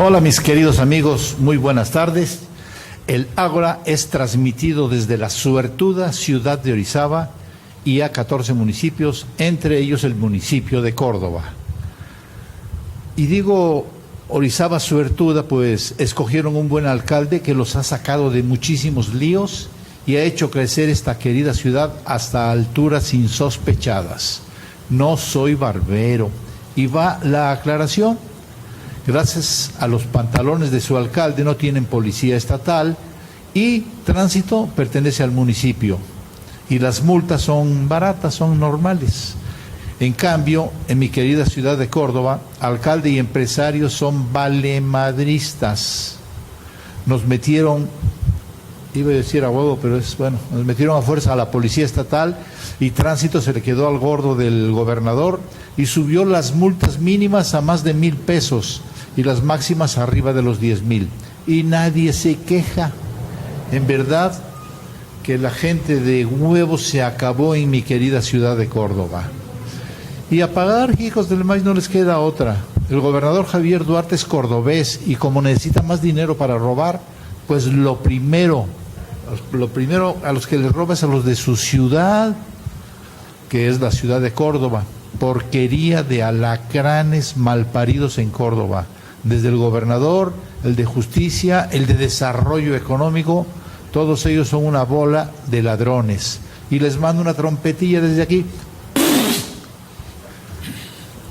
Hola mis queridos amigos, muy buenas tardes. El Ágora es transmitido desde la suertuda ciudad de Orizaba y a 14 municipios, entre ellos el municipio de Córdoba. Y digo Orizaba suertuda, pues escogieron un buen alcalde que los ha sacado de muchísimos líos y ha hecho crecer esta querida ciudad hasta alturas insospechadas. No soy barbero. Y va la aclaración. Gracias a los pantalones de su alcalde no tienen policía estatal y tránsito pertenece al municipio. Y las multas son baratas, son normales. En cambio, en mi querida ciudad de Córdoba, alcalde y empresarios son valemadristas. Nos metieron, iba a decir a huevo, pero es bueno, nos metieron a fuerza a la policía estatal y tránsito se le quedó al gordo del gobernador y subió las multas mínimas a más de 1,000 pesos y las máximas arriba de los 10,000. Y nadie se queja. En verdad que la gente de huevos se acabó en mi querida ciudad de Córdoba. Y a pagar, hijos del maíz, no les queda otra. El gobernador Javier Duarte es cordobés y como necesita más dinero para robar, pues lo primero a los que les roba es a los de su ciudad, que es la ciudad de Córdoba. Porquería de alacranes malparidos en Córdoba. Desde el gobernador, el de justicia, el de desarrollo económico, todos ellos son una bola de ladrones. Y les mando una trompetilla desde aquí.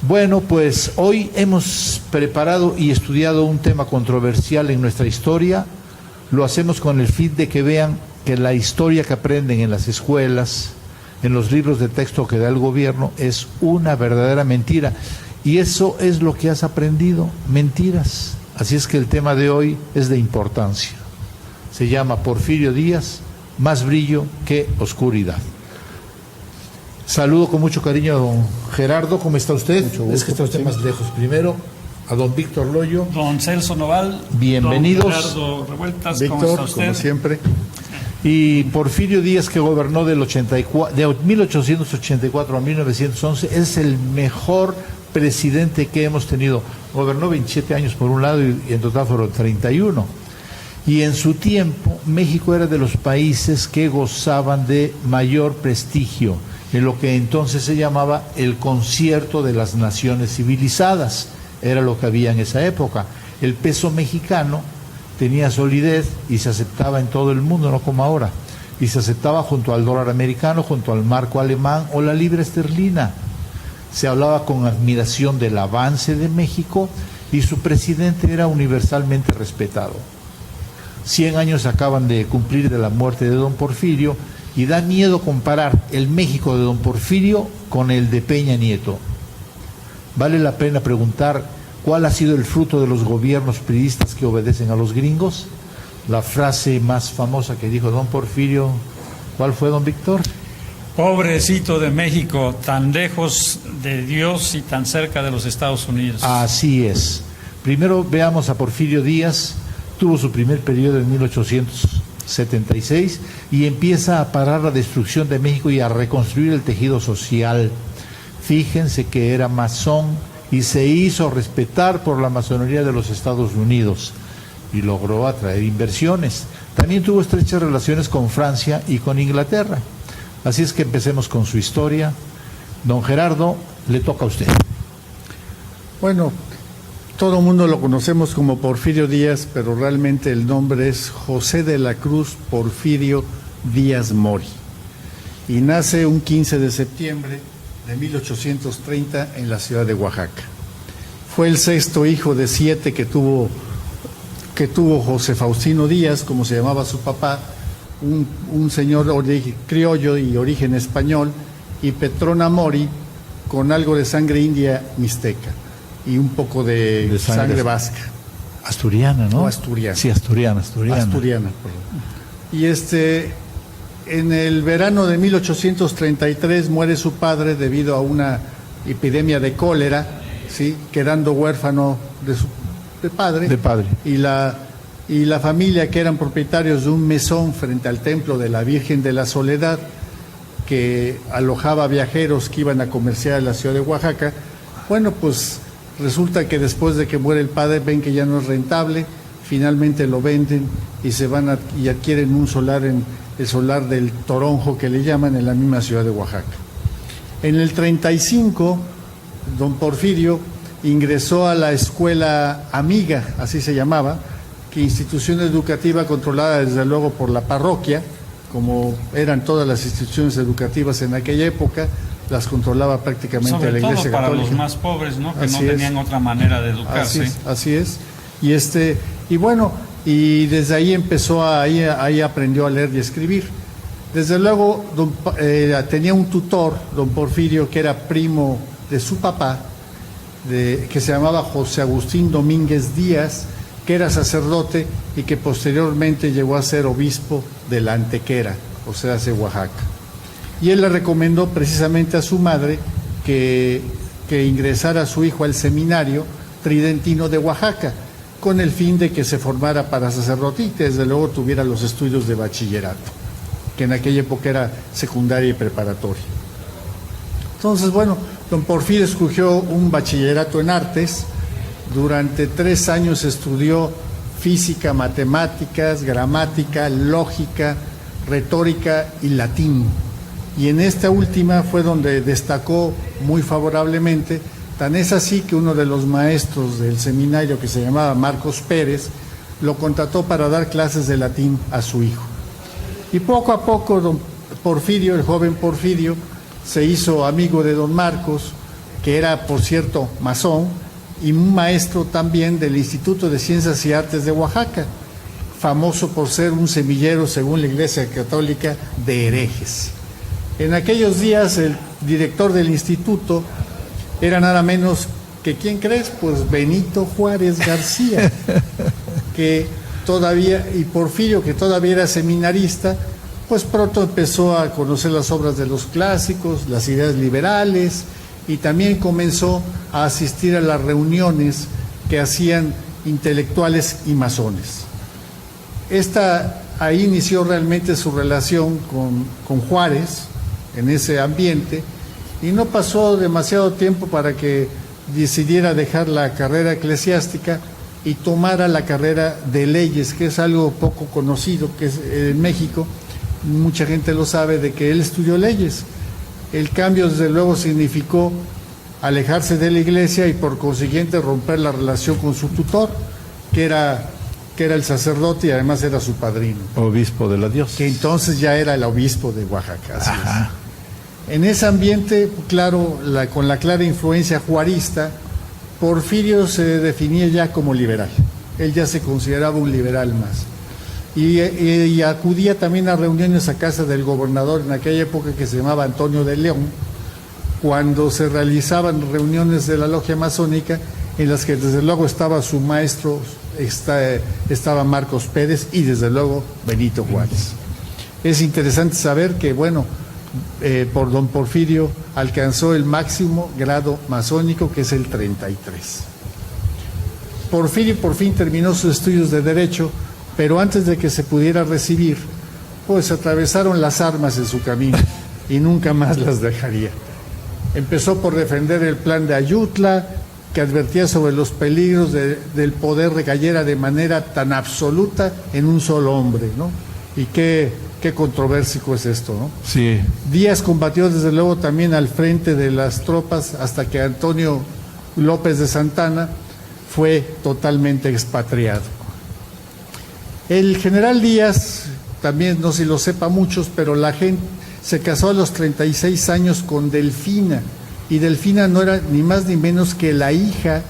Bueno, pues hoy hemos preparado y estudiado un tema controversial en nuestra historia. Lo hacemos con el fin de que vean que la historia que aprenden en las escuelas, en los libros de texto que da el gobierno, es una verdadera mentira. Y eso es lo que has aprendido, mentiras. Así es que el tema de hoy es de importancia. Se llama Porfirio Díaz, más brillo que oscuridad. Saludo con mucho cariño a don Gerardo, ¿cómo está usted? Mucho gusto, es que está usted más lejos. Primero, a don Víctor Loyo. Don Celso Noval. Bienvenidos. Don Gerardo Revueltas, Víctor, ¿cómo está usted? como siempre. Y Porfirio Díaz, que gobernó de 1884 a 1911, es el mejor presidente que hemos tenido. Gobernó 27 años por un lado y en total fueron 31. Y en su tiempo, México era de los países que gozaban de mayor prestigio, en lo que entonces se llamaba el concierto de las naciones civilizadas. Era lo que había en esa época. El peso mexicano tenía solidez y se aceptaba en todo el mundo, no como ahora. Y se aceptaba junto al dólar americano, junto al marco alemán o la libra esterlina. Se hablaba con admiración del avance de México y su presidente era universalmente respetado. 100 años acaban de cumplir de la muerte de don Porfirio y da miedo comparar el México de don Porfirio con el de Peña Nieto. Vale la pena preguntar cuál ha sido el fruto de los gobiernos priistas que obedecen a los gringos. La frase más famosa que dijo don Porfirio, ¿cuál fue, don Víctor? Pobrecito de México, tan lejos de Dios y tan cerca de los Estados Unidos. Así es. Primero veamos a Porfirio Díaz. Tuvo su primer periodo en 1876 y empieza a parar la destrucción de México y a reconstruir el tejido social. Fíjense que era masón y se hizo respetar por la masonería de los Estados Unidos y logró atraer inversiones. También tuvo estrechas relaciones con Francia y con Inglaterra. Así es que empecemos con su historia. Don Gerardo, le toca a usted. Bueno, todo el mundo lo conocemos como Porfirio Díaz, pero realmente el nombre es José de la Cruz Porfirio Díaz Mori. Y nace un 15 de septiembre de 1830 en la ciudad de Oaxaca. Fue el sexto hijo de 7 que tuvo José Faustino Díaz, como se llamaba su papá, un señor criollo y origen español, y Petrona Mori, con algo de sangre india mixteca y un poco de sangre vasca. Asturiana, ¿no? O asturiana. Sí, asturiana. Asturiana, perdón. Y en el verano de 1833 muere su padre debido a una epidemia de cólera, ¿sí? Quedando huérfano de padre. Y la familia, que eran propietarios de un mesón frente al templo de la Virgen de la Soledad, que alojaba viajeros que iban a comerciar en la ciudad de Oaxaca, bueno, pues Resulta que después de que muere el padre ven que ya no es rentable, finalmente lo venden y y adquieren un solar, el solar del Toronjo que le llaman, en la misma ciudad de Oaxaca. En el 35, don Porfirio ingresó a la escuela Amiga, así se llamaba, que institución educativa controlada desde luego por la parroquia, como eran todas las instituciones educativas en aquella época, las controlaba prácticamente sobre la Iglesia todo para Católica. los más pobres, ¿no? Que Así no tenían otra manera de educarse. Así es. Y bueno, y desde ahí empezó ahí aprendió a leer y escribir. Desde luego tenía un tutor, don Porfirio, que era primo de su papá, que se llamaba José Agustín Domínguez Díaz, que era sacerdote y que posteriormente llegó a ser obispo de la Antequera, o sea, de Oaxaca. Y él le recomendó precisamente a su madre que ingresara a su hijo al seminario tridentino de Oaxaca, con el fin de que se formara para sacerdote y desde luego tuviera los estudios de bachillerato, que en aquella época era secundaria y preparatoria. Entonces, bueno, don Porfirio escogió un bachillerato en artes. Durante 3 años estudió física, matemáticas, gramática, lógica, retórica y latín. Y en esta última fue donde destacó muy favorablemente. Tan es así que uno de los maestros del seminario, que se llamaba Marcos Pérez, lo contrató para dar clases de latín a su hijo. Y poco a poco don Porfirio, el joven Porfirio, se hizo amigo de don Marcos, que era, por cierto, masón, y un maestro también del Instituto de Ciencias y Artes de Oaxaca, famoso por ser un semillero, según la Iglesia Católica, de herejes. En aquellos días el director del instituto era nada menos que, ¿quién crees? Pues Benito Juárez García, que todavía, y Porfirio, que todavía era seminarista, pues pronto empezó a conocer las obras de los clásicos, las ideas liberales, y también comenzó a asistir a las reuniones que hacían intelectuales y masones. Ahí inició realmente su relación con Juárez, en ese ambiente, y no pasó demasiado tiempo para que decidiera dejar la carrera eclesiástica y tomara la carrera de leyes, que es algo poco conocido, que es en México, mucha gente lo sabe, de que él estudió leyes. El cambio, desde luego, significó alejarse de la iglesia y por consiguiente romper la relación con su tutor, que era el sacerdote y además era su padrino. Obispo de la diócesis. Que entonces ya era el obispo de Oaxaca. Así es. En ese ambiente, claro, con la clara influencia juarista, Porfirio se definía ya como liberal. Él ya se consideraba un liberal más. Y acudía también a reuniones a casa del gobernador en aquella época, que se llamaba Antonio de León, cuando se realizaban reuniones de la logia masónica, en las que desde luego estaba su maestro, estaba Marcos Pérez y desde luego Benito Juárez. Es interesante saber que, bueno, por don Porfirio alcanzó el máximo grado masónico, que es el 33. Porfirio por fin terminó sus estudios de Derecho, pero antes de que se pudiera recibir, pues atravesaron las armas en su camino y nunca más las dejaría. Empezó por defender el plan de Ayutla, que advertía sobre los peligros del poder recayera de manera tan absoluta en un solo hombre, ¿no? Y qué controversico es esto, ¿no? Sí. Díaz combatió desde luego también al frente de las tropas hasta que Antonio López de Santana fue totalmente expatriado. El general Díaz, también no sé si lo sepa muchos, pero la gente se casó a los 36 años con Delfina, y Delfina no era ni más ni menos que la hija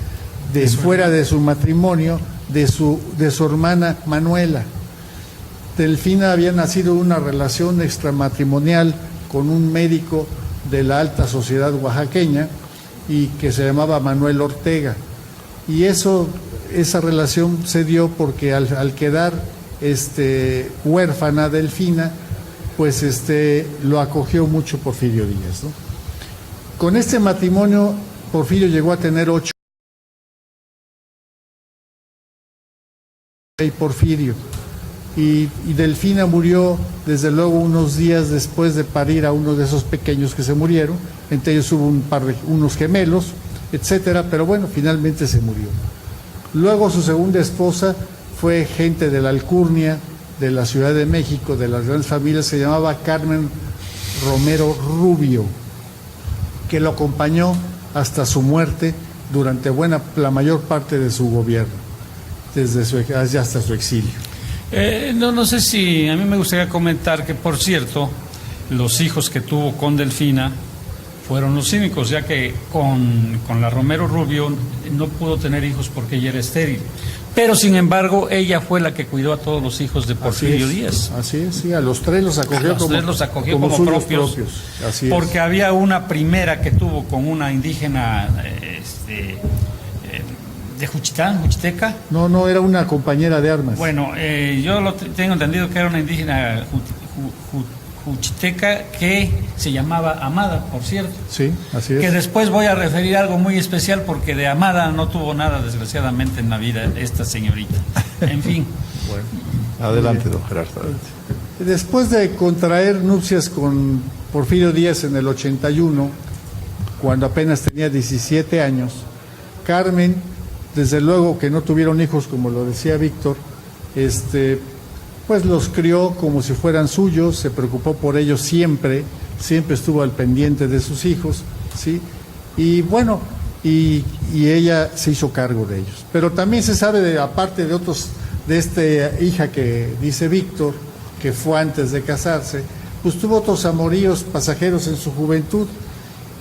fuera de su matrimonio de su hermana Manuela. Delfina había nacido una relación extramatrimonial con un médico de la alta sociedad oaxaqueña y que se llamaba Manuel Ortega. Y esa relación se dio porque al quedar huérfana Delfina, pues lo acogió mucho Porfirio Díaz, ¿no? Con este matrimonio, Porfirio llegó a tener 8 y Porfirio. Y Delfina murió, desde luego, unos días después de parir a uno de esos pequeños que se murieron. Entre ellos hubo unos gemelos, etcétera, pero bueno, finalmente se murió. Luego su segunda esposa fue gente de la alcurnia de la Ciudad de México, de las grandes familias, se llamaba Carmen Romero Rubio, que lo acompañó hasta su muerte durante la mayor parte de su gobierno, hasta su exilio. No sé si a mí me gustaría comentar que, por cierto, los hijos que tuvo con Delfina fueron los únicos, ya que con la Romero Rubio no pudo tener hijos porque ella era estéril. Pero, sin embargo, ella fue la que cuidó a todos los hijos de Porfirio Díaz. Así es, sí, a los tres los acogió como propios. Así porque es. Había una primera que tuvo con una indígena de Juchitán, Juchiteca. No, era una compañera de armas. Bueno, yo tengo entendido que era una indígena juchiteca que se llamaba Amada, por cierto. Sí, así es. Que después voy a referir algo muy especial porque de Amada no tuvo nada, desgraciadamente, en la vida esta señorita. En fin. Bueno, adelante, don Gerardo. Después de contraer nupcias con Porfirio Díaz en el 81, cuando apenas tenía 17 años, Carmen, desde luego que no tuvieron hijos, como lo decía Víctor, pues los crió como si fueran suyos, se preocupó por ellos siempre estuvo al pendiente de sus hijos, ¿sí? Y bueno, y ella se hizo cargo de ellos. Pero también se sabe, aparte de esta hija que dice Víctor, que fue antes de casarse, pues tuvo otros amoríos pasajeros en su juventud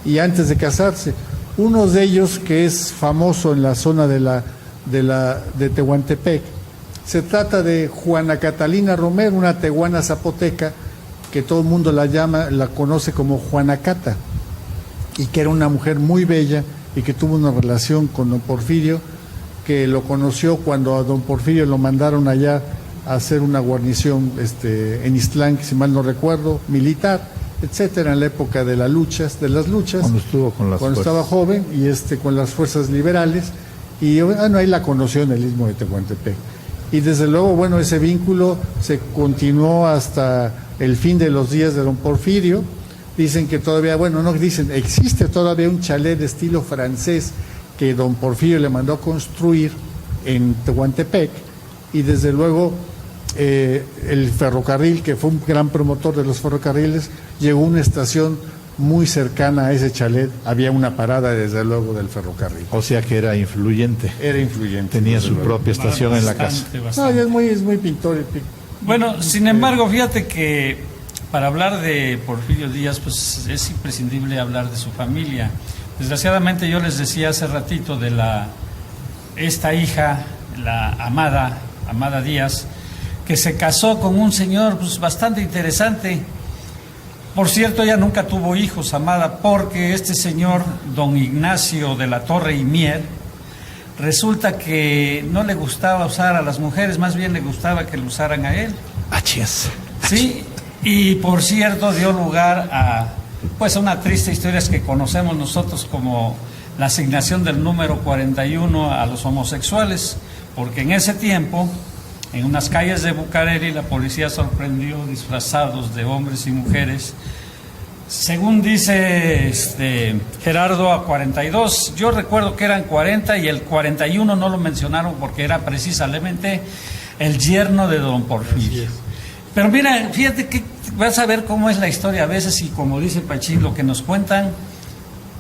y antes de casarse. Uno de ellos, que es famoso en la zona de Tehuantepec, se trata de Juana Catalina Romero, una tehuana zapoteca que todo el mundo la conoce como Juana Cata, y que era una mujer muy bella y que tuvo una relación con don Porfirio, que lo conoció cuando a don Porfirio lo mandaron allá a hacer una guarnición en Ixtlán, si mal no recuerdo, militar, etcétera, en la época de las luchas. Cuando estuvo con las cuando fuerzas. estaba joven y con las fuerzas liberales, y bueno, ahí la conoció en el Istmo de Tehuantepec. Y desde luego, bueno, ese vínculo se continuó hasta el fin de los días de don Porfirio. Dicen que todavía, bueno, no dicen, existe todavía un chalet de estilo francés que don Porfirio le mandó construir en Tehuantepec, y desde luego el ferrocarril, que fue un gran promotor de los ferrocarriles, llegó a una estación muy cercana a ese chalet, había una parada desde luego del ferrocarril. O sea que era influyente. Era influyente. Tenía su propia estación en la casa. No, y es muy pintor. Bueno, sin embargo, fíjate que para hablar de Porfirio Díaz, pues es imprescindible hablar de su familia. Desgraciadamente, yo les decía hace ratito de esta hija, la Amada Díaz, que se casó con un señor pues bastante interesante. Por cierto, ella nunca tuvo hijos, Amada, porque este señor, don Ignacio de la Torre y Mier, resulta que no le gustaba usar a las mujeres, más bien le gustaba que lo usaran a él. Achías. Sí, y por cierto dio lugar a una triste historia que conocemos nosotros como la asignación del número 41 a los homosexuales, porque en ese tiempo, en unas calles de Bucareli, la policía sorprendió disfrazados de hombres y mujeres, según dice Gerardo, a 42. Yo recuerdo que eran 40 y el 41 no lo mencionaron porque era precisamente el yerno de don Porfirio. Pero mira, fíjate que vas a ver cómo es la historia a veces, y como dice Pachín, lo que nos cuentan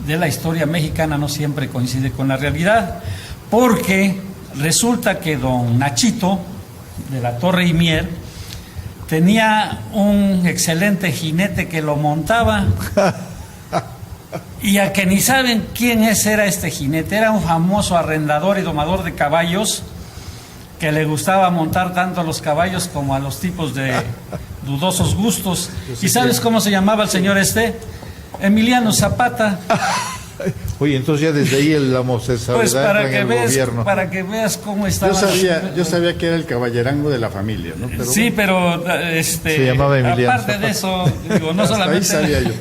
de la historia mexicana no siempre coincide con la realidad, porque resulta que don Nachito de la Torre y Mier tenía un excelente jinete que lo montaba, y a que ni saben quién era este jinete. Era un famoso arrendador y domador de caballos que le gustaba montar tanto a los caballos como a los tipos de dudosos gustos. ¿Y sabes cómo se llamaba el señor Emiliano Zapata. Oye, entonces ya desde ahí la homosexualidad Pues gobierno. para que veas cómo estaba. Yo sabía que era el caballerango de la familia, ¿no? Pero sí, bueno. pero se llamaba Emiliano aparte Zapata. de eso, digo, no Hasta solamente. ahí sabía yo.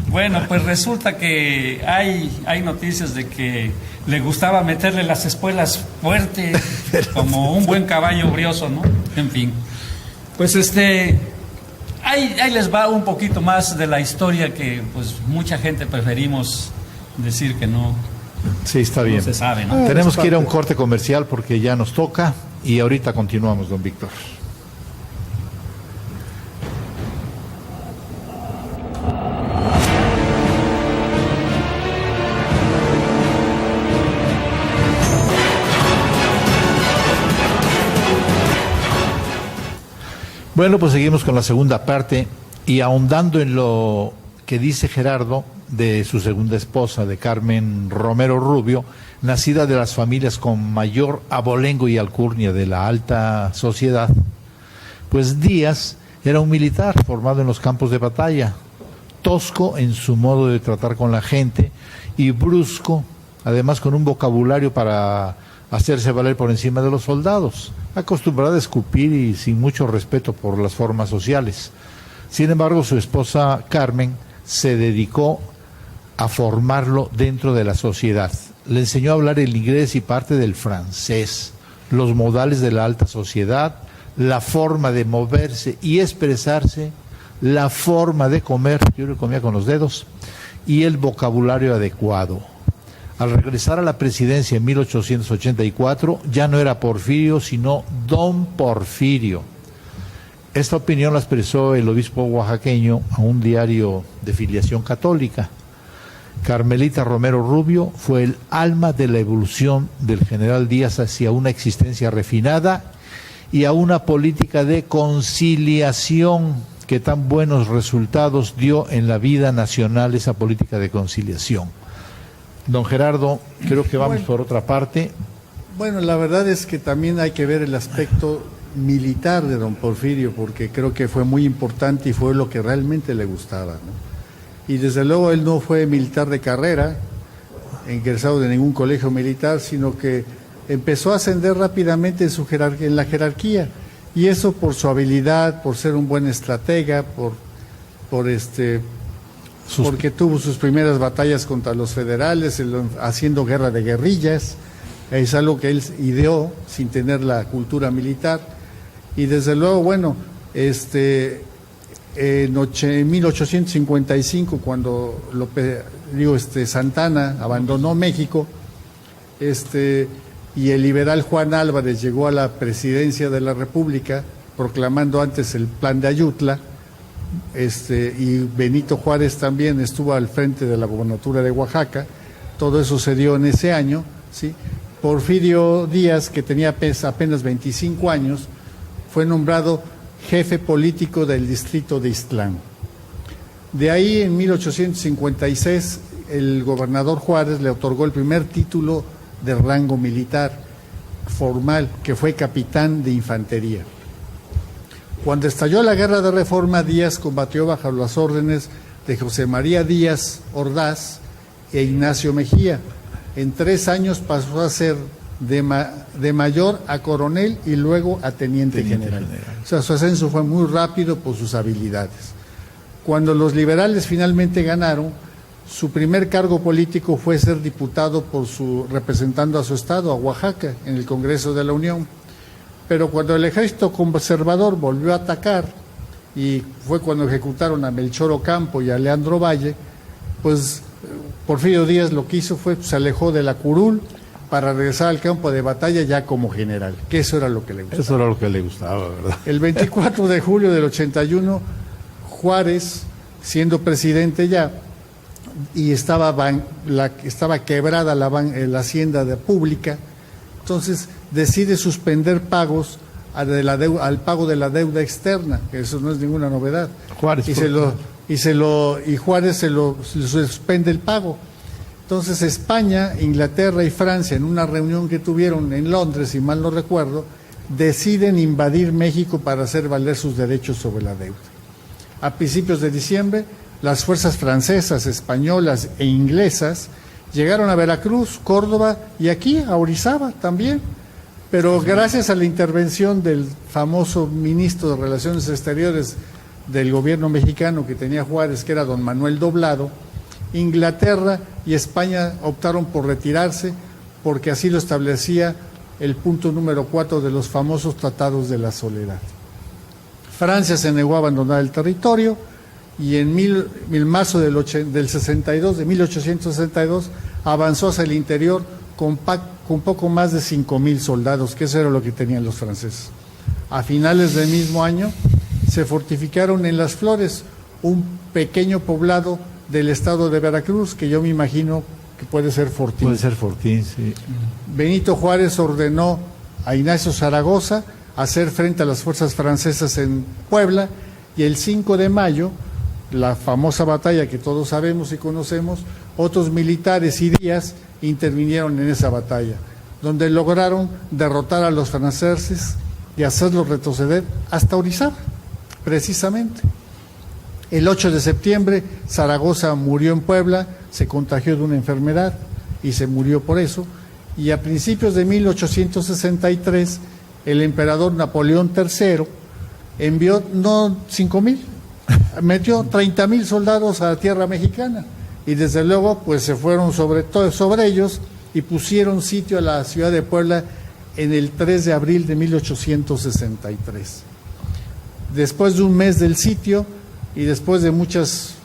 Bueno, pues resulta que hay noticias de que le gustaba meterle las espuelas fuerte, como un buen caballo brioso, ¿no? En fin. Pues ahí les va un poquito más de la historia que pues mucha gente preferimos decir que no Sí, está bien. No se sabe, ¿no? Tenemos que ir a un corte comercial porque ya nos toca y ahorita continuamos, don Víctor. Bueno, pues seguimos con la segunda parte y ahondando en lo que dice Gerardo de su segunda esposa, de Carmen Romero Rubio, nacida de las familias con mayor abolengo y alcurnia de la alta sociedad. Pues Díaz era un militar formado en los campos de batalla, tosco en su modo de tratar con la gente y brusco, además con un vocabulario para hacerse valer por encima de los soldados, acostumbrada a escupir y sin mucho respeto por las formas sociales. Sin embargo, su esposa Carmen se dedicó a formarlo dentro de la sociedad. Le enseñó a hablar el inglés y parte del francés, los modales de la alta sociedad, la forma de moverse y expresarse, la forma de comer, yo le comía con los dedos, y el vocabulario adecuado. Al regresar a la presidencia en 1884, ya no era Porfirio, sino Don Porfirio. Esta opinión la expresó el obispo oaxaqueño a un diario de filiación católica. Carmelita Romero Rubio fue el alma de la evolución del general Díaz hacia una existencia refinada y a una política de conciliación que tan buenos resultados dio en la vida nacional esa política de conciliación. Don Gerardo, creo que vamos por otra parte. Bueno, la verdad es que también hay que ver el aspecto militar de don Porfirio, porque creo que fue muy importante y fue lo que realmente le gustaba, ¿no? Y desde luego él no fue militar de carrera, ingresado de ningún colegio militar, sino que empezó a ascender rápidamente en la jerarquía, y eso por su habilidad, por ser un buen estratega, porque tuvo sus primeras batallas contra los federales, haciendo guerra de guerrillas. Es algo que él ideó sin tener la cultura militar. Y desde luego, bueno, en 1855, cuando Santana abandonó México, y el liberal Juan Álvarez llegó a la presidencia de la República, proclamando antes el Plan de Ayutla, y Benito Juárez también estuvo al frente de la gobernatura de Oaxaca. Todo eso se dio en ese año, ¿sí? Porfirio Díaz, que tenía apenas 25 años, fue nombrado jefe político del distrito de Ixtlán. De ahí, en 1856, el gobernador Juárez le otorgó el primer título de rango militar formal, que fue capitán de infantería. Cuando estalló la Guerra de Reforma, Díaz combatió bajo las órdenes de José María Díaz Ordaz e Ignacio Mejía. En 3 años pasó a ser de mayor a coronel y luego a teniente general. O sea, su ascenso fue muy rápido por sus habilidades. Cuando los liberales finalmente ganaron, su primer cargo político fue ser diputado representando a su estado, a Oaxaca, en el Congreso de la Unión. Pero cuando el ejército conservador volvió a atacar, y fue cuando ejecutaron a Melchor Ocampo y a Leandro Valle, pues Porfirio Díaz lo que hizo fue, se alejó de la curul para regresar al campo de batalla ya como general, que eso era lo que le gustaba. Eso era lo que le gustaba, ¿verdad? El 24 de julio del 81, Juárez, siendo presidente ya, y estaba quebrada la hacienda pública, entonces decide suspender pagos al pago de la deuda externa, que eso no es ninguna novedad. Juárez, y Juárez se suspende el pago. Entonces España, Inglaterra y Francia, en una reunión que tuvieron en Londres, si mal no recuerdo, deciden invadir México para hacer valer sus derechos sobre la deuda. A principios de diciembre, las fuerzas francesas, españolas e inglesas llegaron a Veracruz, Córdoba y aquí a Orizaba también, pero gracias a la intervención del famoso ministro de Relaciones Exteriores del gobierno mexicano que tenía Juárez, que era don Manuel Doblado, Inglaterra y España optaron por retirarse porque así lo establecía el punto número 4 de los famosos Tratados de la Soledad. Francia se negó a abandonar el territorio y en marzo del 62, de 1862, avanzó hacia el interior con poco más de 5,000 soldados, que eso era lo que tenían los franceses. A finales del mismo año se fortificaron en Las Flores, un pequeño poblado del estado de Veracruz, que yo me imagino que puede ser Fortín. Puede ser Fortín, sí. Benito Juárez ordenó a Ignacio Zaragoza hacer frente a las fuerzas francesas en Puebla, y el 5 de mayo, la famosa batalla que todos sabemos y conocemos, otros militares y Díaz intervinieron en esa batalla, donde lograron derrotar a los franceses y hacerlos retroceder hasta Orizaba, precisamente. El 8 de septiembre, Zaragoza murió en Puebla, se contagió de una enfermedad y se murió por eso, y a principios de 1863, el emperador Napoleón III envió no 5,000, metió 30,000 soldados a la tierra mexicana, y desde luego pues se fueron sobre ellos y pusieron sitio a la ciudad de Puebla en el 3 de abril de 1863. Después de un mes del sitio y después de muchas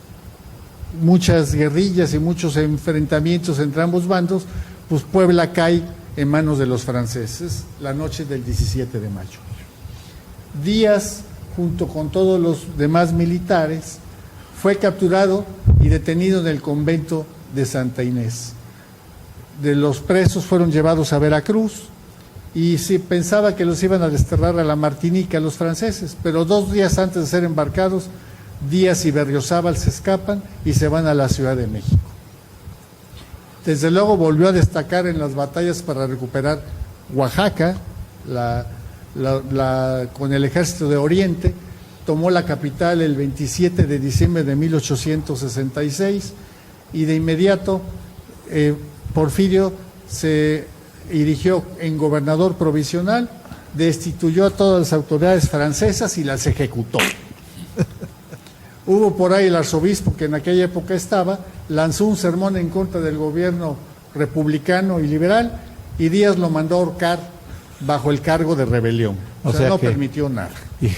guerrillas y muchos enfrentamientos entre ambos bandos, pues Puebla cae en manos de los franceses la noche del 17 de mayo. Díaz, junto con todos los demás militares, fue capturado y detenido en el convento de Santa Inés. De los presos fueron llevados a Veracruz, y se pensaba que los iban a desterrar a la Martinica los franceses, pero 2 días antes de ser embarcados, Díaz y Berriozábal se escapan y se van a la Ciudad de México. Desde luego volvió a destacar en las batallas para recuperar Oaxaca, con el ejército de Oriente, tomó la capital el 27 de diciembre de 1866, y de inmediato Porfirio se erigió en gobernador provisional, destituyó a todas las autoridades francesas y las ejecutó. Hubo por ahí el arzobispo, que en aquella época estaba, lanzó un sermón en contra del gobierno republicano y liberal, y Díaz lo mandó a ahorcar bajo el cargo de rebelión. O sea, no permitió nada. Hijo.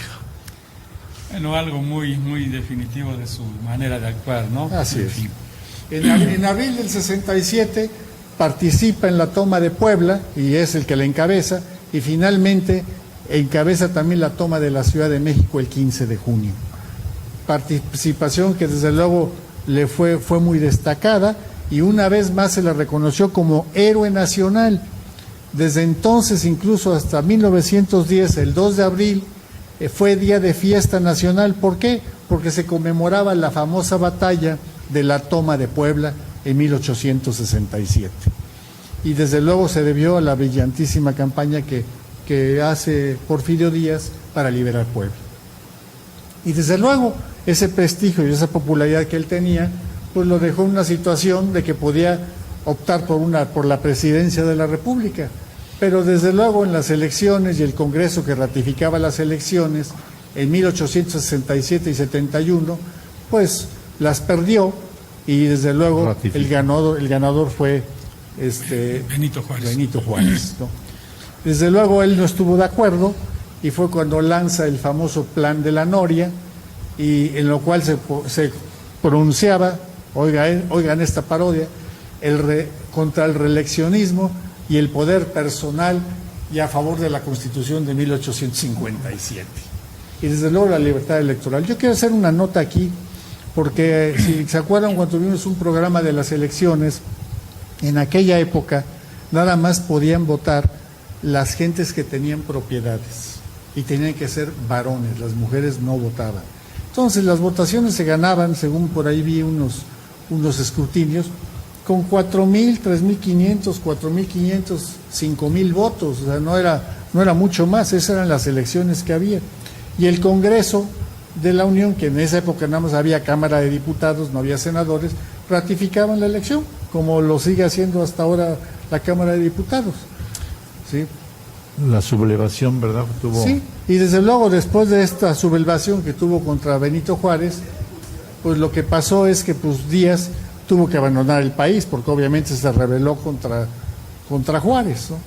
Bueno, algo muy, muy definitivo de su manera de actuar, ¿no? Así es. En abril del 67 participa en la toma de Puebla, y es el que la encabeza, y finalmente encabeza también la toma de la Ciudad de México el 15 de junio. Participación que desde luego le fue muy destacada, y una vez más se le reconoció como héroe nacional. Desde entonces, incluso hasta 1910, el 2 de abril, fue día de fiesta nacional. ¿Por qué? Porque se conmemoraba la famosa batalla de la toma de Puebla en 1867. Y desde luego se debió a la brillantísima campaña que hace Porfirio Díaz para liberar Puebla. Y desde luego ese prestigio y esa popularidad que él tenía, pues lo dejó en una situación de que podía optar por la presidencia de la República. Pero desde luego en las elecciones y el Congreso que ratificaba las elecciones en 1867 y 71, pues las perdió, y desde luego el ganador fue Benito Juárez, ¿no? Desde luego él no estuvo de acuerdo, y fue cuando lanza el famoso Plan de la Noria, y en lo cual se pronunciaba, oigan esta parodia, contra el reeleccionismo y el poder personal, y a favor de la Constitución de 1857. Y desde luego la libertad electoral. Yo quiero hacer una nota aquí, porque si se acuerdan, cuando tuvimos un programa de las elecciones, en aquella época nada más podían votar las gentes que tenían propiedades, y tenían que ser varones, las mujeres no votaban. Entonces las votaciones se ganaban, según por ahí vi unos escrutinios, con 4,000, 3,500, 4,500, 5,000 votos. O sea, no era mucho más. Esas eran las elecciones que había. Y el Congreso de la Unión, que en esa época nada más había Cámara de Diputados, no había senadores, ratificaban la elección, como lo sigue haciendo hasta ahora la Cámara de Diputados. ¿Sí? La sublevación, ¿verdad? Sí, y desde luego después de esta sublevación que tuvo contra Benito Juárez, pues lo que pasó es que pues Díaz tuvo que abandonar el país, porque obviamente se rebeló contra Juárez, ¿no?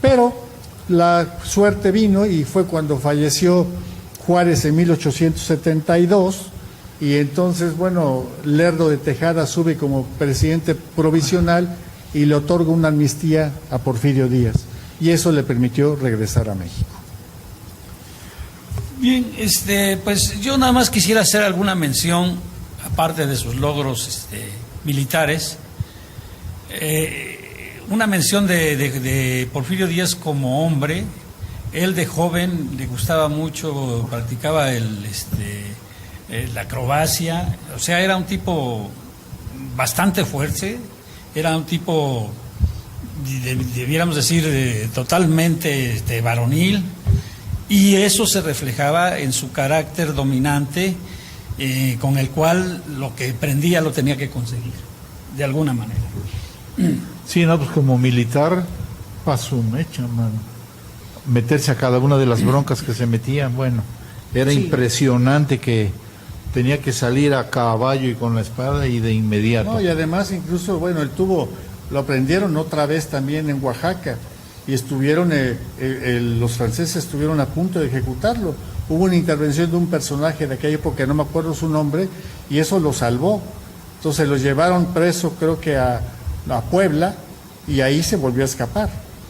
Pero la suerte vino, y fue cuando falleció Juárez en 1872, y entonces, bueno, Lerdo de Tejada sube como presidente provisional, y le otorga una amnistía a Porfirio Díaz, y eso le permitió regresar a México. Bien, pues yo nada más quisiera hacer alguna mención, aparte de sus logros militares, una mención de Porfirio Díaz como hombre. Él de joven le gustaba mucho, practicaba la acrobacia, o sea, era un tipo bastante fuerte, era un tipo, debiéramos decir, totalmente varonil, y eso se reflejaba en su carácter dominante, con el cual lo que prendía lo tenía que conseguir, de alguna manera. Sí, no, pues como militar, pasó mecha, mano. Meterse a cada una de las broncas que se metían, bueno, era impresionante que tenía que salir a caballo y con la espada y de inmediato. No, y además incluso, bueno, lo aprendieron otra vez también en Oaxaca, y estuvieron, los franceses estuvieron a punto de ejecutarlo. Hubo una intervención de un personaje de aquella época, no me acuerdo su nombre, y eso lo salvó. Entonces lo llevaron preso, creo que a Puebla, y ahí se volvió a escapar.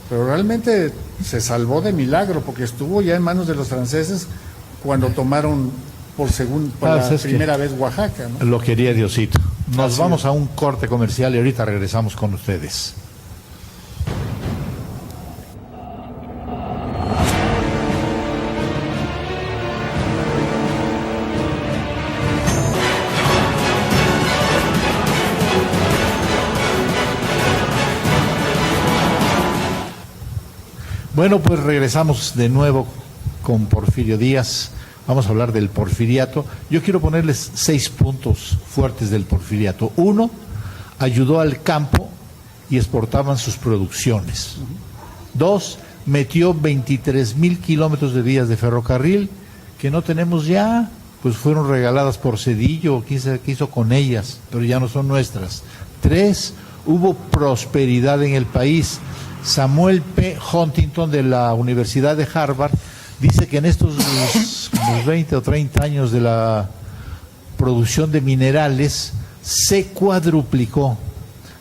Pero realmente se salvó de milagro, porque estuvo ya en manos de los franceses cuando tomaron por la primera vez Oaxaca, ¿no? Lo quería Diosito. Nos vamos a un corte comercial y ahorita regresamos con ustedes. Bueno, pues regresamos de nuevo con Porfirio Díaz. Vamos a hablar del porfiriato. Yo quiero ponerles 6 puntos fuertes del porfiriato. 1, ayudó al campo y exportaban sus producciones. 2, metió 23,000 kilómetros de vías de ferrocarril que no tenemos ya, pues fueron regaladas por Zedillo, quién sabe qué hizo con ellas, pero ya no son nuestras. 3, hubo prosperidad en el país. Samuel P. Huntington de la Universidad de Harvard dice que en estos unos 20 o 30 años de la producción de minerales se cuadruplicó.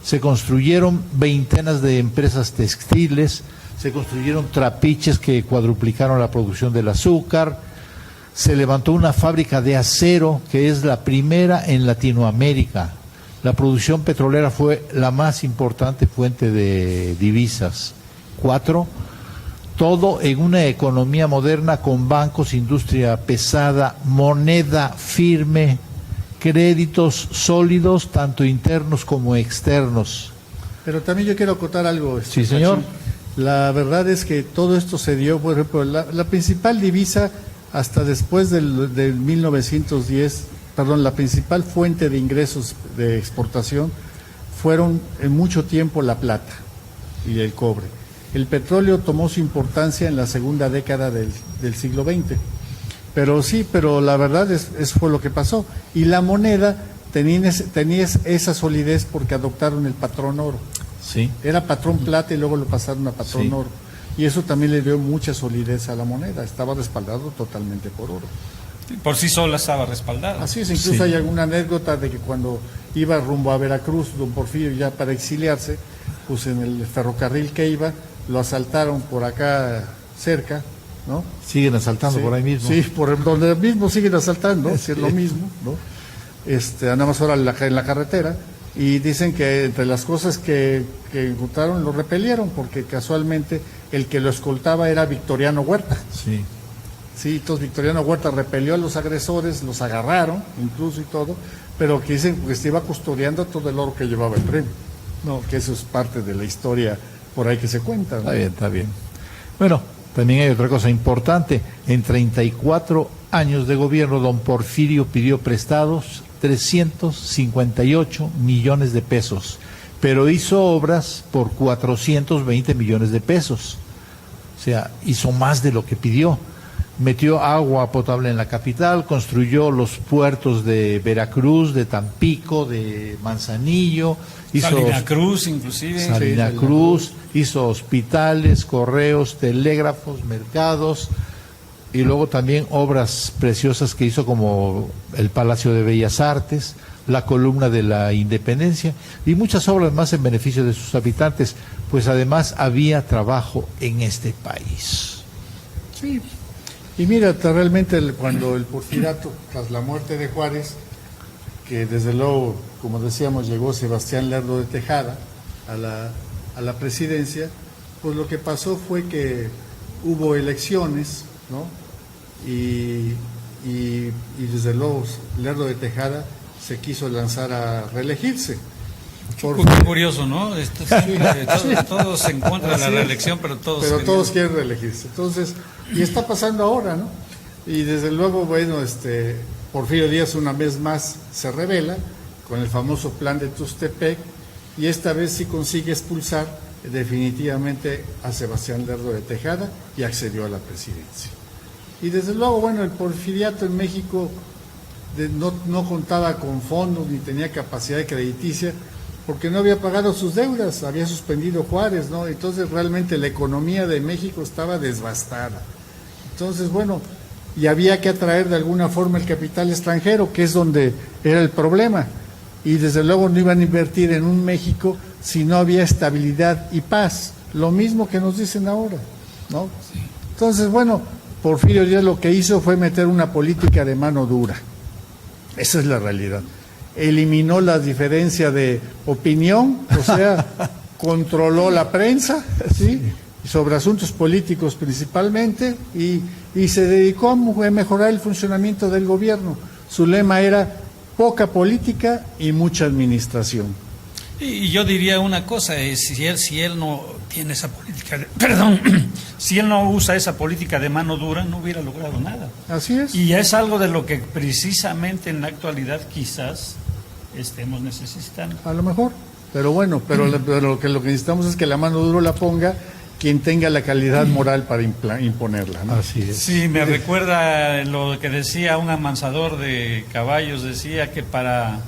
Se construyeron veintenas de empresas textiles, se construyeron trapiches que cuadruplicaron la producción del azúcar, se levantó una fábrica de acero que es la primera en Latinoamérica. La producción petrolera fue la más importante fuente de divisas. 4, todo en una economía moderna con bancos, industria pesada, moneda firme, créditos sólidos, tanto internos como externos. Pero también yo quiero acotar algo. Sí, señor. La verdad es que todo esto se dio, por ejemplo, la principal divisa hasta después del 1910, la principal fuente de ingresos de exportación fueron en mucho tiempo la plata y el cobre. El petróleo tomó su importancia en la segunda década del siglo XX. Pero la verdad fue lo que pasó. Y la moneda tenía esa solidez porque adoptaron el patrón oro. Sí. Era patrón plata y luego lo pasaron a patrón oro. Y eso también le dio mucha solidez a la moneda. Estaba respaldado totalmente por oro. Por sí sola estaba respaldada. Así es, incluso hay alguna anécdota de que cuando iba rumbo a Veracruz, don Porfirio, ya para exiliarse, pues en el ferrocarril que iba, lo asaltaron por acá cerca, ¿no? Siguen asaltando por ahí mismo. Sí, por donde mismo siguen asaltando, es lo mismo, ¿no? Nada más ahora en la carretera, y dicen que entre las cosas que encontraron lo repelieron, porque casualmente el que lo escoltaba era Victoriano Huerta. Sí. Sí, entonces Victoriano Huerta repelió a los agresores, los agarraron incluso y todo, pero que dicen que se iba custodiando todo el oro que llevaba el tren. No, que eso es parte de la historia por ahí que se cuenta, ¿no? Está bien, está bien. Bueno, también hay otra cosa importante. En 34 años de gobierno, don Porfirio pidió prestados 358 millones de pesos, pero hizo obras por 420 millones de pesos. O sea, hizo más de lo que pidió. Metió agua potable en la capital, construyó los puertos de Veracruz, de Tampico, de Manzanillo, Salina Cruz, inclusive. Salina Cruz, hizo hospitales, correos, telégrafos, mercados, y luego también obras preciosas que hizo como el Palacio de Bellas Artes, la columna de la Independencia y muchas obras más en beneficio de sus habitantes, pues además había trabajo en este país. Sí, y mira, realmente cuando el porfiriato, tras la muerte de Juárez, que desde luego, como decíamos, llegó Sebastián Lerdo de Tejada a la presidencia, pues lo que pasó fue que hubo elecciones, ¿no? Y desde luego Lerdo de Tejada se quiso lanzar a reelegirse. Qué curioso, ¿no? Todos se encuentran en la reelección, pero todos quieren reelegirse. Entonces, y está pasando ahora, ¿no? Y desde luego, bueno, Porfirio Díaz una vez más se revela con el famoso plan de Tuxtepec y esta vez sí consigue expulsar definitivamente a Sebastián Lerdo de Tejada y accedió a la presidencia. Y desde luego, bueno, el porfiriato en México no contaba con fondos ni tenía capacidad crediticia porque no había pagado sus deudas, había suspendido Juárez, ¿no? Entonces realmente la economía de México estaba devastada. Entonces, bueno, y había que atraer de alguna forma el capital extranjero, que es donde era el problema. Y desde luego no iban a invertir en un México si no había estabilidad y paz. Lo mismo que nos dicen ahora, ¿no? Sí. Entonces, bueno, Porfirio Díaz lo que hizo fue meter una política de mano dura. Esa es la realidad. Eliminó la diferencia de opinión, o sea, controló la prensa, ¿sí? Sobre asuntos políticos principalmente, y se dedicó a mejorar el funcionamiento del gobierno. Su lema era poca política y mucha administración. Y yo diría una cosa, si él no tiene esa política, si él no usa esa política de mano dura, no hubiera logrado nada. Así es. Y es algo de lo que precisamente en la actualidad quizás estemos necesitando. A lo mejor, pero bueno, pero lo que necesitamos es que la mano dura la ponga quien tenga la calidad moral para imponerla, ¿no? Así es. Sí, me recuerda lo que decía un amansador de caballos, decía que para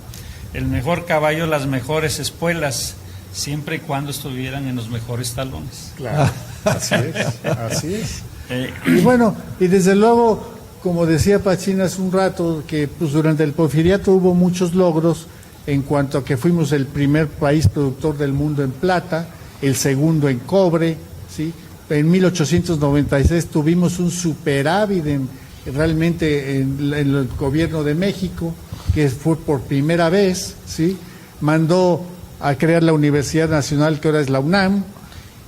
el mejor caballo las mejores espuelas, siempre y cuando estuvieran en los mejores talones. Claro, así es. Y bueno, y desde luego, como decía Pachín hace un rato, que pues durante el porfiriato hubo muchos logros en cuanto a que fuimos el primer país productor del mundo en plata, el segundo en cobre, ¿sí? En 1896 tuvimos un superávit realmente en el gobierno de México, que fue por primera vez, ¿sí? Mandó a crear la Universidad Nacional, que ahora es la UNAM,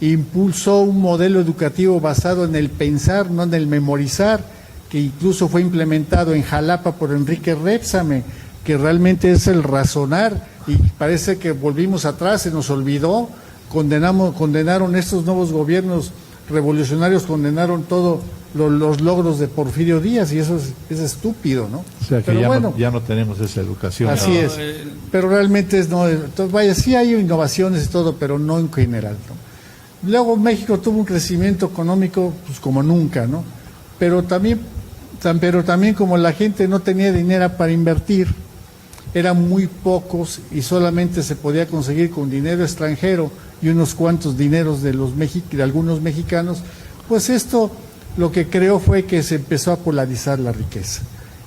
impulsó un modelo educativo basado en el pensar, no en el memorizar, que incluso fue implementado en Jalapa por Enrique Répsame, que realmente es el razonar, y parece que volvimos atrás, se nos olvidó. Condenaron estos nuevos gobiernos revolucionarios, condenaron todos los logros de Porfirio Díaz, y eso es estúpido, ¿no? O sea que pero ya no tenemos esa educación. Así es, pero realmente entonces, vaya, sí hay innovaciones y todo, pero no en general, ¿no? Luego México tuvo un crecimiento económico pues como nunca, ¿no? Pero también como la gente no tenía dinero para invertir, eran muy pocos y solamente se podía conseguir con dinero extranjero y unos cuantos dineros de algunos mexicanos, pues esto lo que creó fue que se empezó a polarizar la riqueza.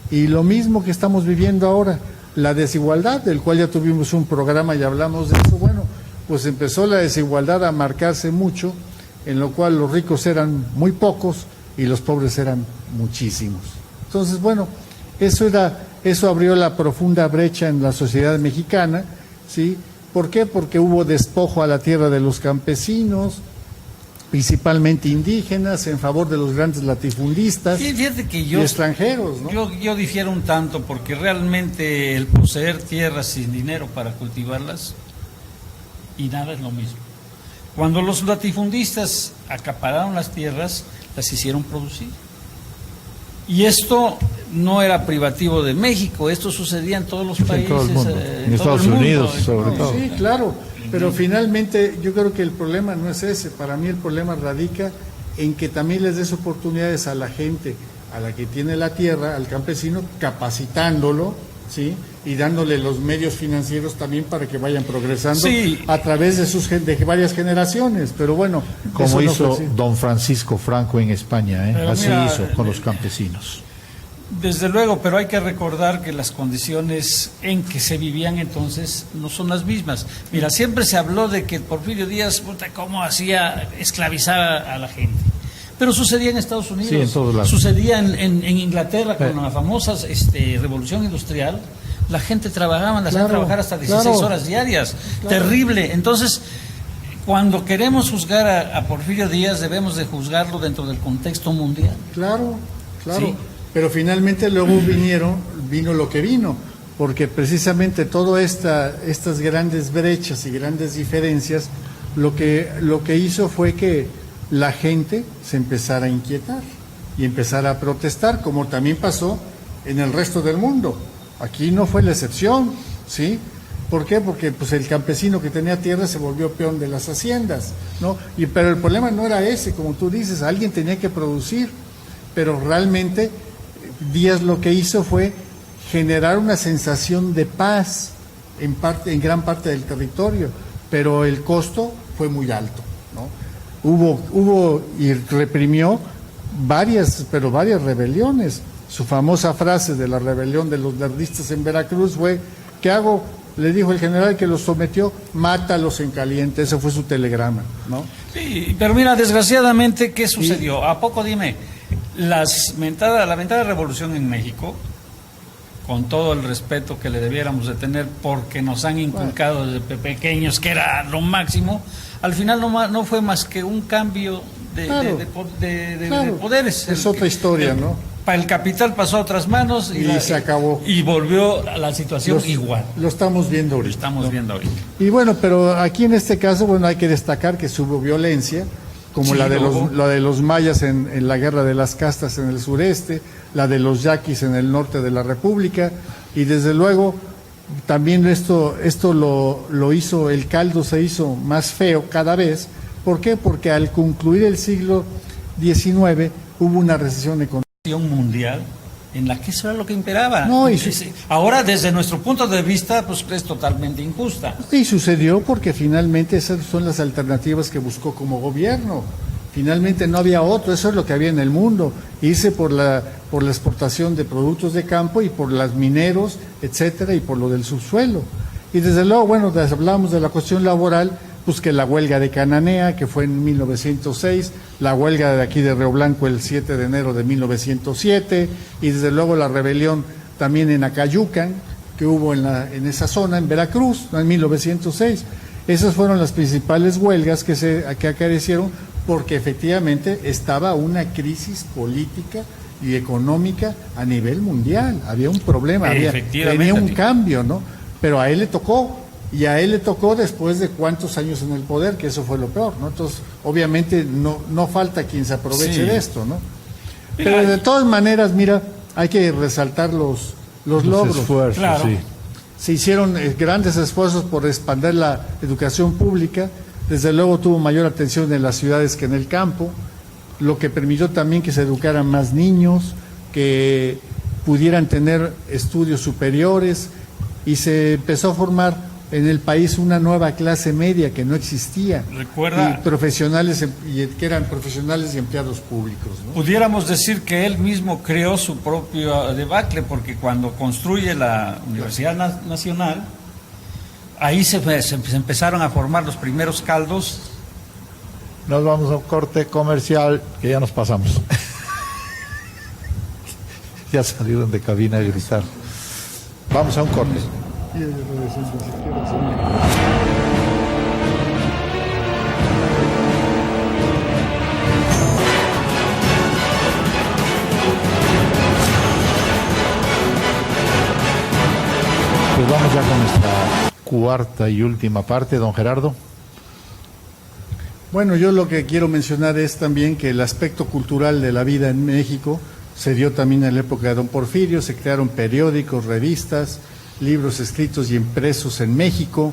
Y lo mismo que estamos viviendo ahora, la desigualdad, del cual ya tuvimos un programa y hablamos de eso, bueno, pues empezó la desigualdad a marcarse mucho, en lo cual los ricos eran muy pocos y los pobres eran muchísimos. Entonces, bueno, eso abrió la profunda brecha en la sociedad mexicana, ¿sí? ¿Por qué? Porque hubo despojo a la tierra de los campesinos, principalmente indígenas, en favor de los grandes latifundistas y extranjeros, ¿no? Yo difiero un tanto, porque realmente el poseer tierras sin dinero para cultivarlas y nada es lo mismo. Cuando los latifundistas acapararon las tierras, las hicieron producir. Y esto no era privativo de México, esto sucedía en todos los países. En todo el mundo, en Estados Unidos sobre todo. Sí, claro, pero finalmente yo creo que el problema no es ese. Para mí el problema radica en que también les des oportunidades a la gente, a la que tiene la tierra, al campesino, capacitándolo, ¿sí? Y dándole los medios financieros también para que vayan progresando, sí, a través de varias generaciones. Pero bueno, como hizo don Francisco Franco en España, así mira, hizo con los campesinos. Desde luego, pero hay que recordar que las condiciones en que se vivían entonces no son las mismas. Mira, siempre se habló de que Porfirio Díaz, puta, cómo hacía esclavizar a la gente. Pero sucedía en Estados Unidos, sí, en todos lados. Sucedía en Inglaterra con la famosa revolución industrial. La gente trabajaba, la hacían trabajar hasta 16 horas diarias. Terrible. Entonces, cuando queremos juzgar a Porfirio Díaz, debemos de juzgarlo dentro del contexto mundial. Claro. Sí. Pero finalmente luego vino lo que vino, porque precisamente todas estas grandes brechas y grandes diferencias, lo que hizo fue que la gente se empezara a inquietar y empezara a protestar, como también pasó en el resto del mundo. Aquí no fue la excepción, ¿sí? ¿Por qué? Porque pues el campesino que tenía tierra se volvió peón de las haciendas, ¿no? Pero el problema no era ese, como tú dices, alguien tenía que producir, pero realmente Díaz lo que hizo fue generar una sensación de paz en gran parte del territorio, pero el costo fue muy alto, ¿no? Hubo y reprimió varias rebeliones. Su famosa frase de la rebelión de los verdistas en Veracruz fue: ¿qué hago? Le dijo el general que los sometió: mátalos en caliente. Ese fue su telegrama, ¿no? Sí, pero mira, desgraciadamente, ¿qué sucedió? ¿A poco, dime, la mentada revolución en México, con todo el respeto que le debiéramos de tener porque nos han inculcado desde pequeños que era lo máximo, al final no fue más que un cambio de poderes? Es otra historia, ¿no? El capital pasó a otras manos y se acabó. Y volvió a la situación igual. Lo estamos viendo ahorita. Viendo ahorita. Y bueno, pero aquí en este caso, bueno, hay que destacar que hubo violencia, como la de los mayas en la guerra de las castas en el sureste, la de los yaquis en el norte de la República, y desde luego también esto lo hizo, el caldo se hizo más feo cada vez. ¿Por qué? Porque al concluir el siglo XIX hubo una recesión económica mundial en la que eso era lo que imperaba. Ahora, desde nuestro punto de vista, pues es totalmente injusta. Y sucedió porque finalmente esas son las alternativas que buscó como gobierno. Finalmente no había otro, eso es lo que había en el mundo. Irse por la exportación de productos de campo y por los mineros, etcétera, y por lo del subsuelo. Y desde luego, bueno, hablamos de la cuestión laboral, pues que la huelga de Cananea, que fue en 1906, la huelga de aquí de Río Blanco el 7 de enero de 1907, y desde luego la rebelión también en Acayucan, que hubo en esa zona, en Veracruz, en 1906. Esas fueron las principales huelgas que acaecieron, porque efectivamente estaba una crisis política y económica a nivel mundial. Había un problema, venía un cambio, ¿no? Pero a él le tocó. Y a él le tocó después de cuántos años en el poder, que eso fue lo peor, ¿no? Entonces, obviamente, no falta quien se aproveche de esto, ¿no? Pero de todas maneras, mira, hay que resaltar los logros. Esfuerzos, claro. Sí. Se hicieron grandes esfuerzos por expandir la educación pública. Desde luego tuvo mayor atención en las ciudades que en el campo, lo que permitió también que se educaran más niños, que pudieran tener estudios superiores, y se empezó a formar en el país una nueva clase media que no existía. Recuerda, y profesionales que eran profesionales y empleados públicos, ¿no? Pudiéramos decir que él mismo creó su propio debacle, porque cuando construye la Universidad Nacional, ahí se empezaron a formar los primeros caldos. Nos vamos a un corte comercial, que ya nos pasamos. Ya salieron de cabina a gritar. Vamos a un corte. Pues vamos ya con nuestra cuarta y última parte, don Gerardo. Bueno, yo lo que quiero mencionar es también que el aspecto cultural de la vida en México se dio también en la época de don Porfirio. Se crearon periódicos, revistas, libros escritos y impresos en México,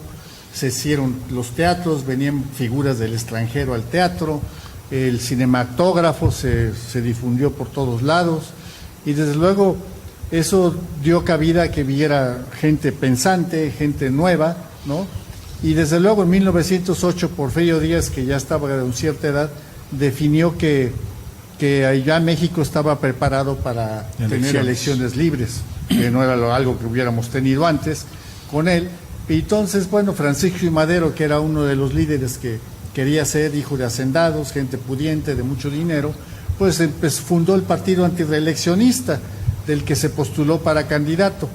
se hicieron los teatros, venían figuras del extranjero al teatro, el cinematógrafo se difundió por todos lados, y desde luego eso dio cabida a que viera gente pensante, gente nueva, ¿no? Y desde luego en 1908 Porfirio Díaz, que ya estaba de una cierta edad, definió que que allá México estaba preparado para tener elecciones libres, que no era algo que hubiéramos tenido antes con él. Y entonces, bueno, Francisco I. Madero, que era uno de los líderes que quería ser hijo de hacendados, gente pudiente, de mucho dinero, pues fundó el partido antireeleccionista, del que se postuló para candidato.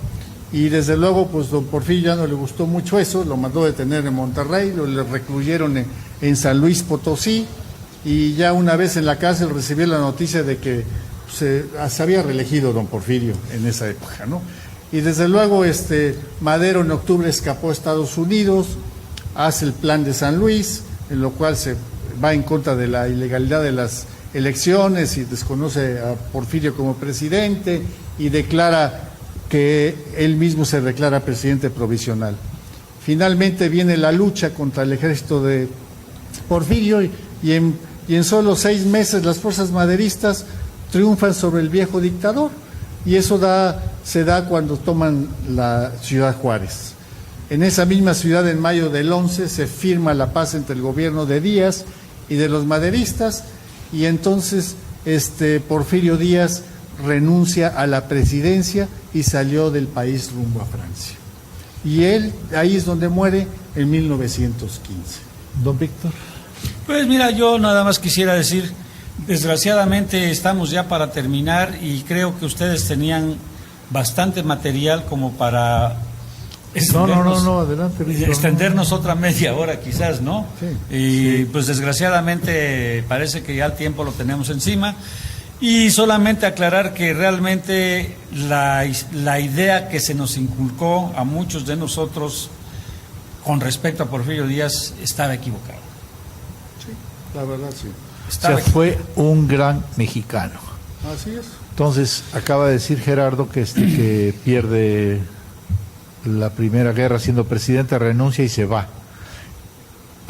Y desde luego, pues don Porfirio ya no le gustó mucho eso, lo mandó detener en Monterrey, le recluyeron en San Luis Potosí, y ya una vez en la cárcel recibió la noticia de que se había reelegido don Porfirio en esa época, ¿no? Y desde luego Madero en octubre escapó a Estados Unidos, hace el plan de San Luis, en lo cual se va en contra de la ilegalidad de las elecciones y desconoce a Porfirio como presidente y declara que él mismo se declara presidente provisional. Finalmente viene la lucha contra el ejército de Porfirio y en solo 6 meses las fuerzas maderistas triunfan sobre el viejo dictador, y eso se da cuando toman la ciudad Juárez. En esa misma ciudad, en mayo del 11, se firma la paz entre el gobierno de Díaz y de los maderistas, y entonces Porfirio Díaz renuncia a la presidencia y salió del país rumbo a Francia. Y él, ahí es donde muere en 1915. Don Víctor. Pues mira, yo nada más quisiera decir, desgraciadamente estamos ya para terminar y creo que ustedes tenían bastante material como para No, adelante, Víctor. Extendernos otra media hora quizás, ¿no? Sí. Y pues desgraciadamente parece que ya el tiempo lo tenemos encima. Y solamente aclarar que realmente la idea que se nos inculcó a muchos de nosotros con respecto a Porfirio Díaz estaba equivocada. Sí, la verdad sí. Fue un gran mexicano. Así es. Entonces, acaba de decir Gerardo que pierde la Primera Guerra siendo presidente, renuncia y se va.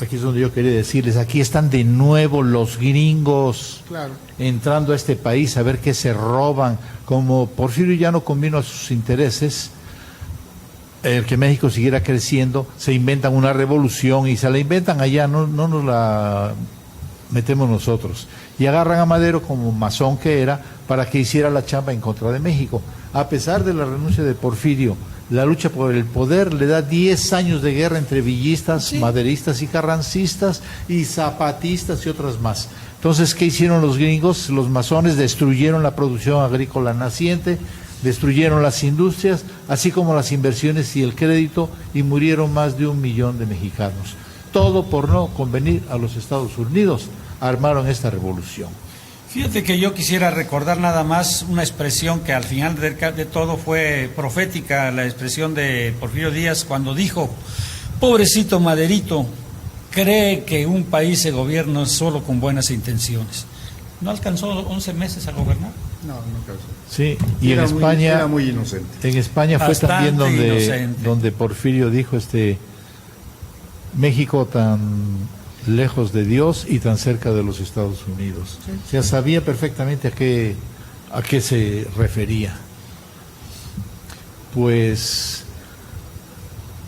Aquí es donde yo quería decirles, aquí están de nuevo los gringos, claro, entrando a este país a ver qué se roban. Como Porfirio ya no convino a sus intereses, el que México siguiera creciendo, se inventan una revolución y se la inventan allá, no nos la metemos nosotros. Y agarran a Madero como masón que era para que hiciera la chamba en contra de México. A pesar de la renuncia de Porfirio, la lucha por el poder le da 10 años de guerra entre villistas, sí, maderistas y carrancistas y zapatistas y otras más. Entonces, ¿qué hicieron los gringos? Los masones destruyeron la producción agrícola naciente, destruyeron las industrias, así como las inversiones y el crédito, y murieron más de 1 millón de mexicanos. Todo por no convenir a los Estados Unidos, armaron esta revolución. Fíjate que yo quisiera recordar nada más una expresión que al final de todo fue profética, la expresión de Porfirio Díaz cuando dijo: pobrecito Maderito, cree que un país se gobierna solo con buenas intenciones. ¿No alcanzó 11 meses a gobernar? No alcanzó. Sí, y en España era muy inocente. En España fue bastante también donde Porfirio dijo México tan lejos de Dios y tan cerca de los Estados Unidos. Sí. O sea, sabía perfectamente a qué se refería. Pues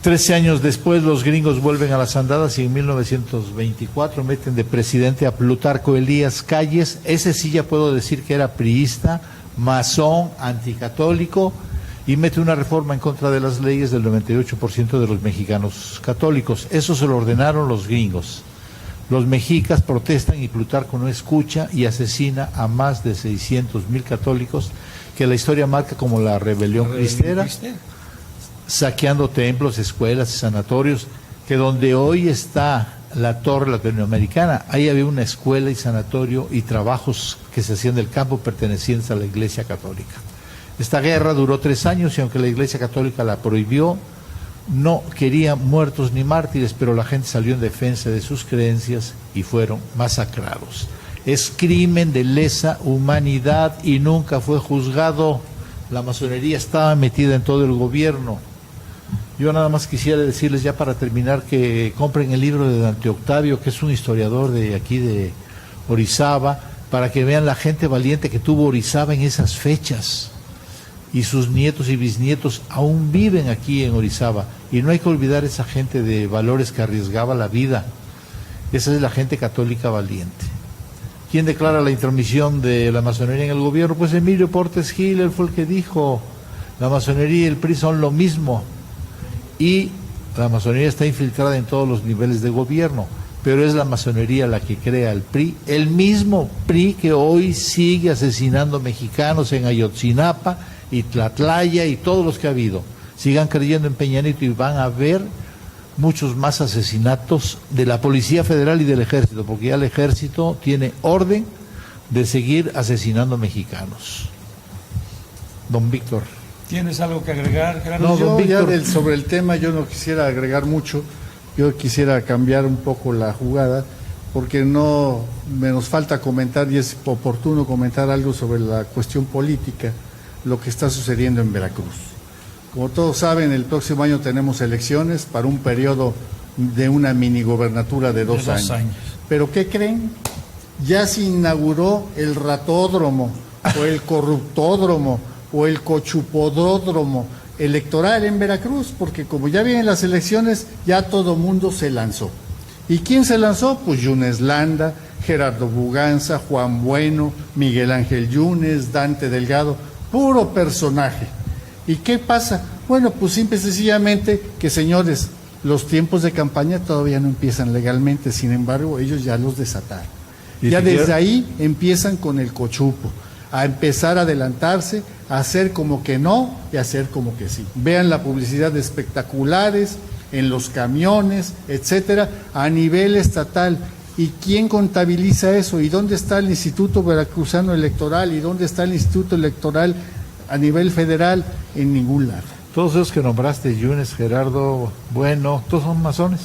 13 años después los gringos vuelven a las andadas y en 1924 meten de presidente a Plutarco Elías Calles. Ese sí ya puedo decir que era priista, masón, anticatólico, y mete una reforma en contra de las leyes del 98% de los mexicanos católicos. Eso se lo ordenaron los gringos. Los mexicas protestan y Plutarco no escucha y asesina a más de 600,000 católicos, que la historia marca como la rebelión cristera, saqueando templos, escuelas y sanatorios, que donde hoy está la Torre Latinoamericana, ahí había una escuela y sanatorio y trabajos que se hacían del campo pertenecientes a la Iglesia Católica. Esta guerra duró 3 años y aunque la Iglesia Católica la prohibió, no quería muertos ni mártires, pero la gente salió en defensa de sus creencias y fueron masacrados. Es crimen de lesa humanidad y nunca fue juzgado. La masonería estaba metida en todo el gobierno. Yo nada más quisiera decirles ya para terminar que compren el libro de Dante Octavio, que es un historiador de aquí de Orizaba, para que vean la gente valiente que tuvo Orizaba en esas fechas. Y sus nietos y bisnietos aún viven aquí en Orizaba. Y no hay que olvidar esa gente de valores que arriesgaba la vida. Esa es la gente católica valiente. ¿Quién declara la intromisión de la masonería en el gobierno? Pues Emilio Portes Gil, él fue el que dijo, la masonería y el PRI son lo mismo. Y la masonería está infiltrada en todos los niveles de gobierno, pero es la masonería la que crea el PRI, el mismo PRI que hoy sigue asesinando mexicanos en Ayotzinapa y Tlatlaya y todos los que ha habido. Sigan creyendo en Peña Nieto y van a ver muchos más asesinatos de la Policía Federal y del Ejército, porque ya el Ejército tiene orden de seguir asesinando mexicanos. Don Víctor. ¿Tienes algo que agregar, Gerardo? No, don yo Víctor. sobre el tema yo no quisiera agregar mucho, yo quisiera cambiar un poco la jugada, porque no nos falta comentar, y es oportuno comentar algo sobre la cuestión política, lo que está sucediendo en Veracruz. Como todos saben, el próximo año tenemos elecciones para un periodo de una mini gobernatura de dos años. ¿Pero qué creen? Ya se inauguró el ratódromo, o el corruptódromo, o el cochupodródromo electoral en Veracruz, porque como ya vienen las elecciones, ya todo mundo se lanzó. ¿Y quién se lanzó? Pues Yunes Landa, Gerardo Buganza, Juan Bueno, Miguel Ángel Yunes, Dante Delgado, puro personaje. ¿Y qué pasa? Bueno, pues simple y sencillamente que, señores, los tiempos de campaña todavía no empiezan legalmente, sin embargo, ellos ya los desataron. Ya desde ahí empiezan con el cochupo, a empezar a adelantarse, a hacer como que no y a hacer como que sí. Vean la publicidad de espectaculares en los camiones, etcétera, a nivel estatal. ¿Y quién contabiliza eso? ¿Y dónde está el Instituto Veracruzano Electoral? ¿Y dónde está el Instituto Electoral a nivel federal? En ningún lado. Todos esos que nombraste, Yunes, Gerardo, Bueno, ¿todos son masones?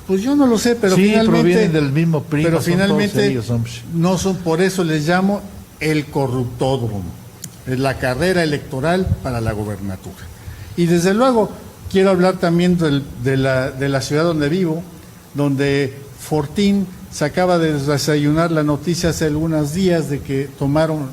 Pues yo no lo sé, pero sí, finalmente provienen del mismo PRI, pero no son finalmente todos ellos, hombre. no son, por eso les llamo el corruptódromo, es la carrera electoral para la gobernatura. Y desde luego quiero hablar también de la ciudad donde vivo, donde Fortín se acaba de desayunar la noticia hace algunos días de que tomaron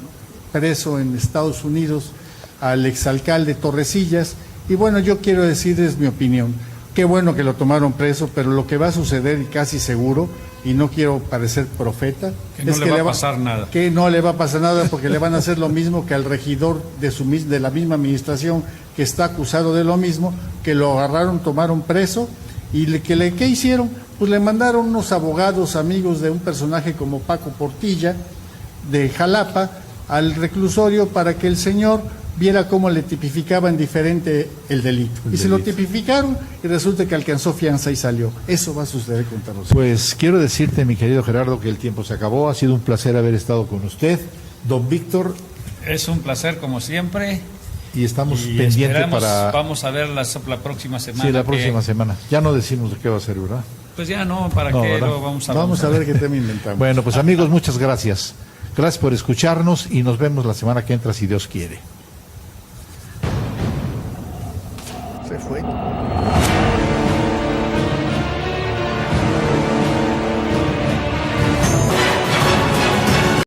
preso en Estados Unidos al exalcalde Torrecillas. Y bueno, yo quiero decirles mi opinión. Qué bueno que lo tomaron preso, pero lo que va a suceder, y casi seguro, y no quiero parecer profeta, es que no le va a pasar nada. Que no le va a pasar nada, porque le van a hacer lo mismo que al regidor de la misma administración que está acusado de lo mismo, que lo agarraron, tomaron preso, y ¿qué hicieron? Pues le mandaron unos abogados amigos de un personaje como Paco Portilla, de Jalapa, al reclusorio para que el señor viera cómo le tipificaban diferente el delito. Y se lo tipificaron y resulta que alcanzó fianza y salió. Eso va a suceder con Tarrosel. Pues quiero decirte, mi querido Gerardo, que el tiempo se acabó. Ha sido un placer haber estado con usted. Don Víctor. Es un placer como siempre. Y estamos pendientes para... Vamos a ver la próxima semana. Sí, la próxima semana. Ya no decimos de qué va a ser, ¿verdad? Pues ya no, ¿para qué ¿verdad? lo vamos a ver? Vamos a ver qué tema inventamos. Bueno, pues amigos, muchas gracias. Gracias por escucharnos y nos vemos la semana que entra, si Dios quiere. Se fue.